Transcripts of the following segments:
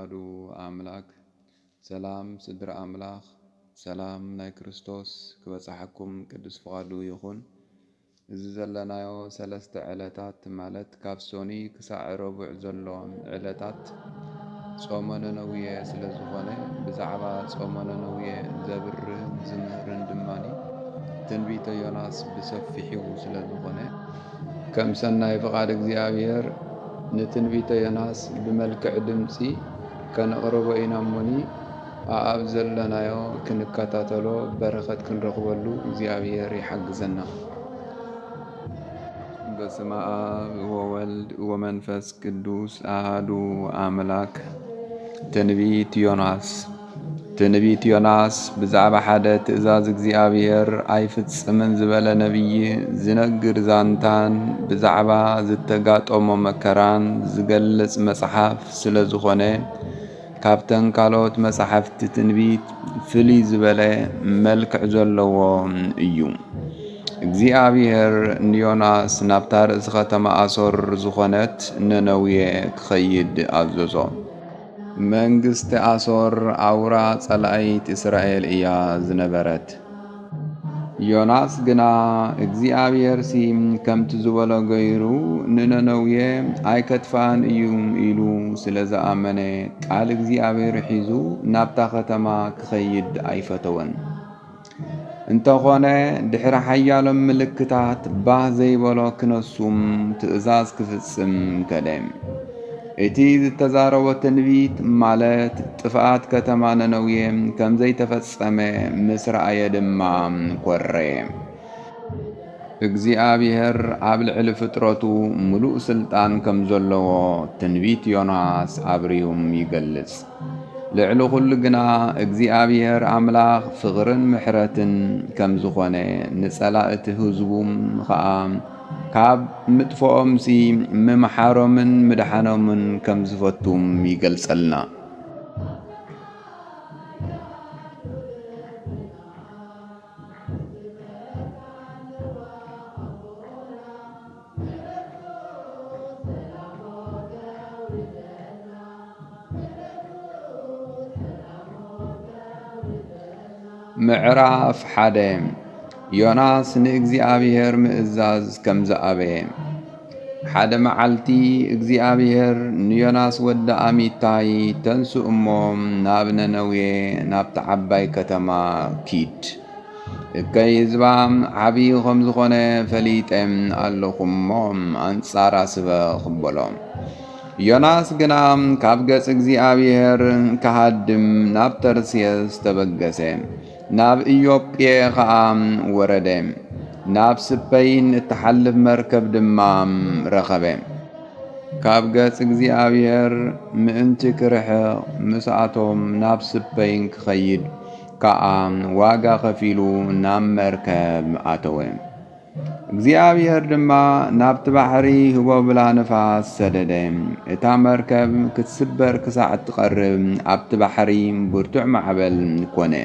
አሐዱ አምላክ ሰላም ስድራ አምላኽ ሰላም ናይ ክርስቶስ ክበጽሐኩም ቅዱስ ፍቃዱ ይኹን። እዚ ዘለናዮ ሰለስተ ዕለታት ማለት ካብ ሶኒ ክሳዕ ረቡዕ ዘሎ ዕለታት ጾመ ነነውየ ስለ ዝኾነ ብዛዕባ ጾመ ነነውየ ዘብርህን ዝምህርን ድማኒ ትንቢተ ዮናስ ብሰፊሑ ስለ ዝኾነ ከም ሰናይ ፍቃድ እግዚአብሔር ንትንቢተ ዮናስ ብመልክዕ ድምፂ ከነቕርቦ ኢና እሞኒ ኣብ ዘለናዮ ክንከታተሎ በረኸት ክንረኽበሉ እግዚአብሔር ይሓግዘና። በስመ አብ ወወልድ ወመንፈስ ቅዱስ አሐዱ አምላክ። ትንቢት ዮናስ ብዛዕባ ሓደ ትእዛዝ እግዚአብሔር ኣይፍጽምን ዝበለ ነቢይ ዝነግር ዛንታን ብዛዕባ ዝተጋጠሞ መከራን ዝገልጽ መጽሓፍ ስለ ዝኾነ ካብተን ካልኦት መጽሓፍቲ ትንቢት ፍልይ ዝበለ መልክዕ ዘለዎ እዩ። እግዚአብሔር ንዮናስ ናብታ ርእሲ ከተማ አሶር ዝኾነት ነነውየ ክኸይድ ኣዘዞ። መንግስቲ አሶር አውራ ጸላኢት እስራኤል እያ ዝነበረት። ዮናስ ግና እግዚአብሔር ከምቲ ዝበሎ ገይሩ ንነነውየ ኣይከትፋን እዩ ኢሉ ስለ ዝኣመነ ቃል እግዚአብሔር ሒዙ ናብታ ከተማ ክኸይድ ኣይፈተወን። እንተኾነ ድሕሪ ሓያሎም ምልክታት ባህ ዘይበሎ ክነሱም ትእዛዝ ክፍጽም ከደ። እቲ ዝተዛረቦ ትንቢት ማለት ጥፍኣት ከተማ ነነውየ ከም ዘይተፈጸመ ምስ ረኣየ ድማ ኮረ። እግዚአብሔር ኣብ ልዕሊ ፍጥረቱ ሙሉእ ስልጣን ከም ዘለዎ ትንቢት ዮናስ ኣብርዮም ይገልጽ። ልዕሊ ኩሉ ግና እግዚአብሔር አምላኽ ፍቕርን ምሕረትን ከም ዝኾነ ንጸላእቲ ህዝቡም ከዓ ካብ ምጥፎኦምሲ ምምሓሮምን ምድሓኖምን ከም ዝፈቱም ይገልጸልና። ምዕራፍ 1 ዮናስ ንእግዚአብሔር ምእዛዝ ከም ዝኣበየ። ሓደ መዓልቲ እግዚአብሔር ንዮናስ ወዲ ኣሚታይ ተንሱ እሞ ናብ ነነውየ ናብቲ ዓባይ ከተማ ኪድ። እከይ ህዝባ ዓብዪ ከም ዝኾነ ፈሊጠ ኣለኹ እሞ ኣንጻራ ስበኽ በሎ። ዮናስ ግና ካብ ገጽ እግዚአብሔር ከሃድም ናብ ተርሴስ ተበገሰ። ናብ ኢዮጴ ከዓ ወረደ። ናብ ስፔይን እትሓልፍ መርከብ ድማ ረኸበ። ካብ ገጽ እግዚአብሔር ምእንቲ ክርሕቕ ምስኣቶም ናብ ስፔይን ክኸይድ ከዓ ዋጋ ኸፊሉ ናብ መርከብ ኣተወ። እግዚአብሔር ድማ ናብቲ ባሕሪ ህቦብላ ንፋስ ሰደደ። እታ መርከብ ክትስበር ክሳዕ እትቐርብ ኣብቲ ባሕሪ ብርቱዕ ማዕበል ኮነ።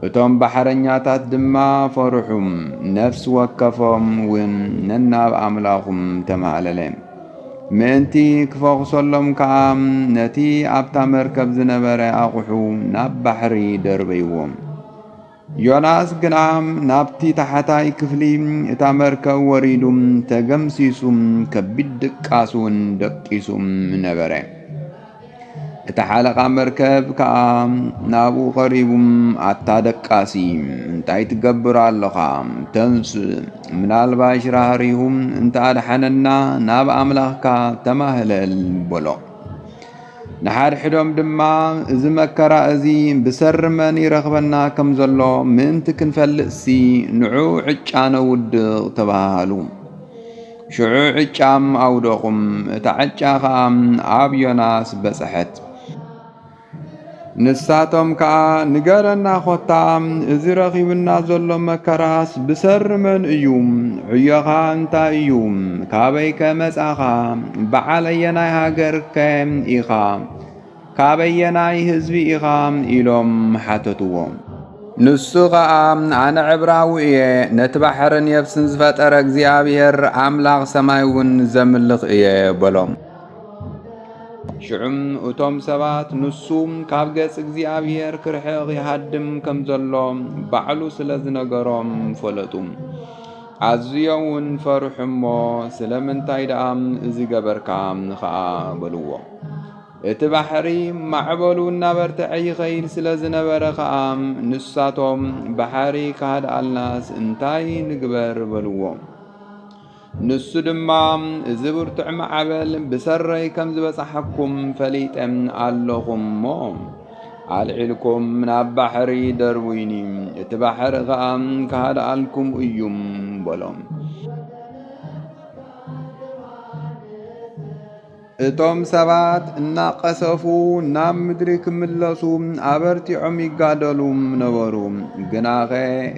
እቶም ባሕረኛታት ድማ ፈርሑም፣ ነፍሲ ወከፎም ውን ነናብ ኣምላኹም ተማህለለ። ምእንቲ ክፈኹሰሎም ከዓ ነቲ ኣብታ መርከብ ዝነበረ ኣቑሑ ናብ ባሕሪ ደርበይዎም። ዮናስ ግና ናብቲ ታሕታይ ክፍሊ እታ መርከብ ወሪዱ ተገምሲሱ ከቢድ ድቃስ ውን ደቂሱም ነበረ። እታ ሓለቓ መርከብ ከዓ ናብኡ ቐሪቡ ኣታ ደቃሲ እንታይ ትገብር ኣለኻ? ተንስ ምናልባሽ ራህሪሁም እንተኣድሓነና ናብ ኣምላኽካ ተማህለል በሎ። ንሓድሕዶም ድማ እዚ መከራ እዚ ብሰርመን ይረኽበና ከም ዘሎ ምእንቲ ክንፈልጥሲ ንዑ ዕጫ ነውድቕ ተባሃሉ። ሽዑ ዕጫም ኣውደቑም። እታ ዕጫ ከዓ ኣብ ዮናስ በጽሐት። ንሳቶም ከዓ ንገረና ኾታ እዚ ረኺብና ዘሎ መከራስ ብሰርመን እዩ። ዕዮኻ እንታይ እዩ? ካበይ ከመጻኻ? በዓለየናይ ሃገር ከ ኢኻ? ካበየናይ ህዝቢ ኢኻ? ኢሎም ሓተትዎ። ንሱ ከዓ ኣነ ዕብራዊ እየ፣ ነቲ ባሕርን የብስን ዝፈጠረ እግዚአብሔር ኣምላኽ ሰማይ ውን ዘምልኽ እየ በሎም። ሽዑም እቶም ሰባት ንሱም ካብ ገጽ እግዚኣብሔር ክርሕቕ ይሃድም ከም ዘሎ ባዕሉ ስለ ዝነገሮም ፈለጡ። ኣዝዮም እውን ፈርሑ እሞ ስለምንታይ ደኣ እዚ ገበርካ ኸዓ በልዎ። እቲ ባሕሪ ማዕበሉ እናበርትዐ ይኸይድ ስለ ዝነበረ ኸዓ ንሳቶም ባሕሪ ካህድኣልናስ እንታይ ንግበር በልዎ። ንሱ ድማ እዚ ብርቱዕ ማዕበል ብሰረይ ከም ዝበፅሓኩም ፈሊጠም ኣለኹም እሞ ኣልዒልኩም ናብ ባሕሪ ደርቡይኒ እቲ ባሕሪ ኸዓ ካህድኣልኩም እዩም በሎም። እቶም ሰባት እናቐሰፉ ናብ ምድሪ ክምለሱ ኣበርቲዖም ይጋደሉ ነበሩ። ግናኸ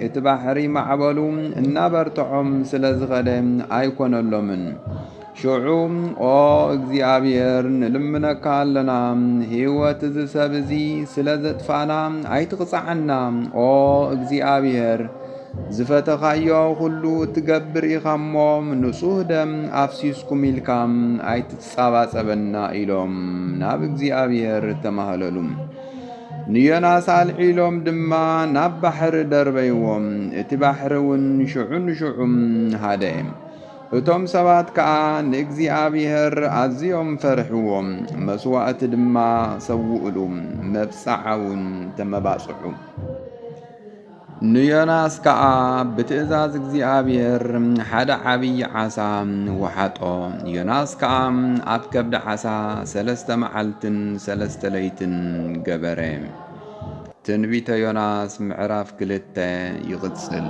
እቲ ባሕሪ ማዕበሉ እናበርትዖም ስለ ዝኸደ ኣይኮነሎምን። ሽዑ ኦ እግዚኣብሔር ንልምነካ ኣለና፣ ህይወት እዚ ሰብ እዚ ስለ ዘጥፋና ኣይትቕፅዓና። ኦ እግዚኣብሔር ዝፈተኻዮ ኩሉ ትገብር ኢኻ እሞ ንጹህ ደም ኣፍሲስኩም ኢልካ ኣይትጻባጸበና ኢሎም ናብ እግዚኣብሔር ተማህለሉ። ንዮናስ ኣልዒሎም ድማ ናብ ባሕሪ ደርበይዎም። እቲ ባሕሪ እውን ሽዑን ሽዑም ሃደ። እቶም ሰባት ከዓ ንእግዚኣብሔር ኣዝዮም ፈርሕዎም፣ መስዋእቲ ድማ ሰውእሉ፣ መብጻዓ እውን ተመባጽዑ። ንዮናስ ከዓ ብትእዛዝ እግዚኣብሔር ሓደ ዓብይ ዓሳ ወሓጦ። ዮናስ ከዓ ኣብ ከብዲ ዓሳ 3 መዓልትን 3 ለይትን ገበረ። ትንቢተ ዮናስ ምዕራፍ 2 ይቕጽል።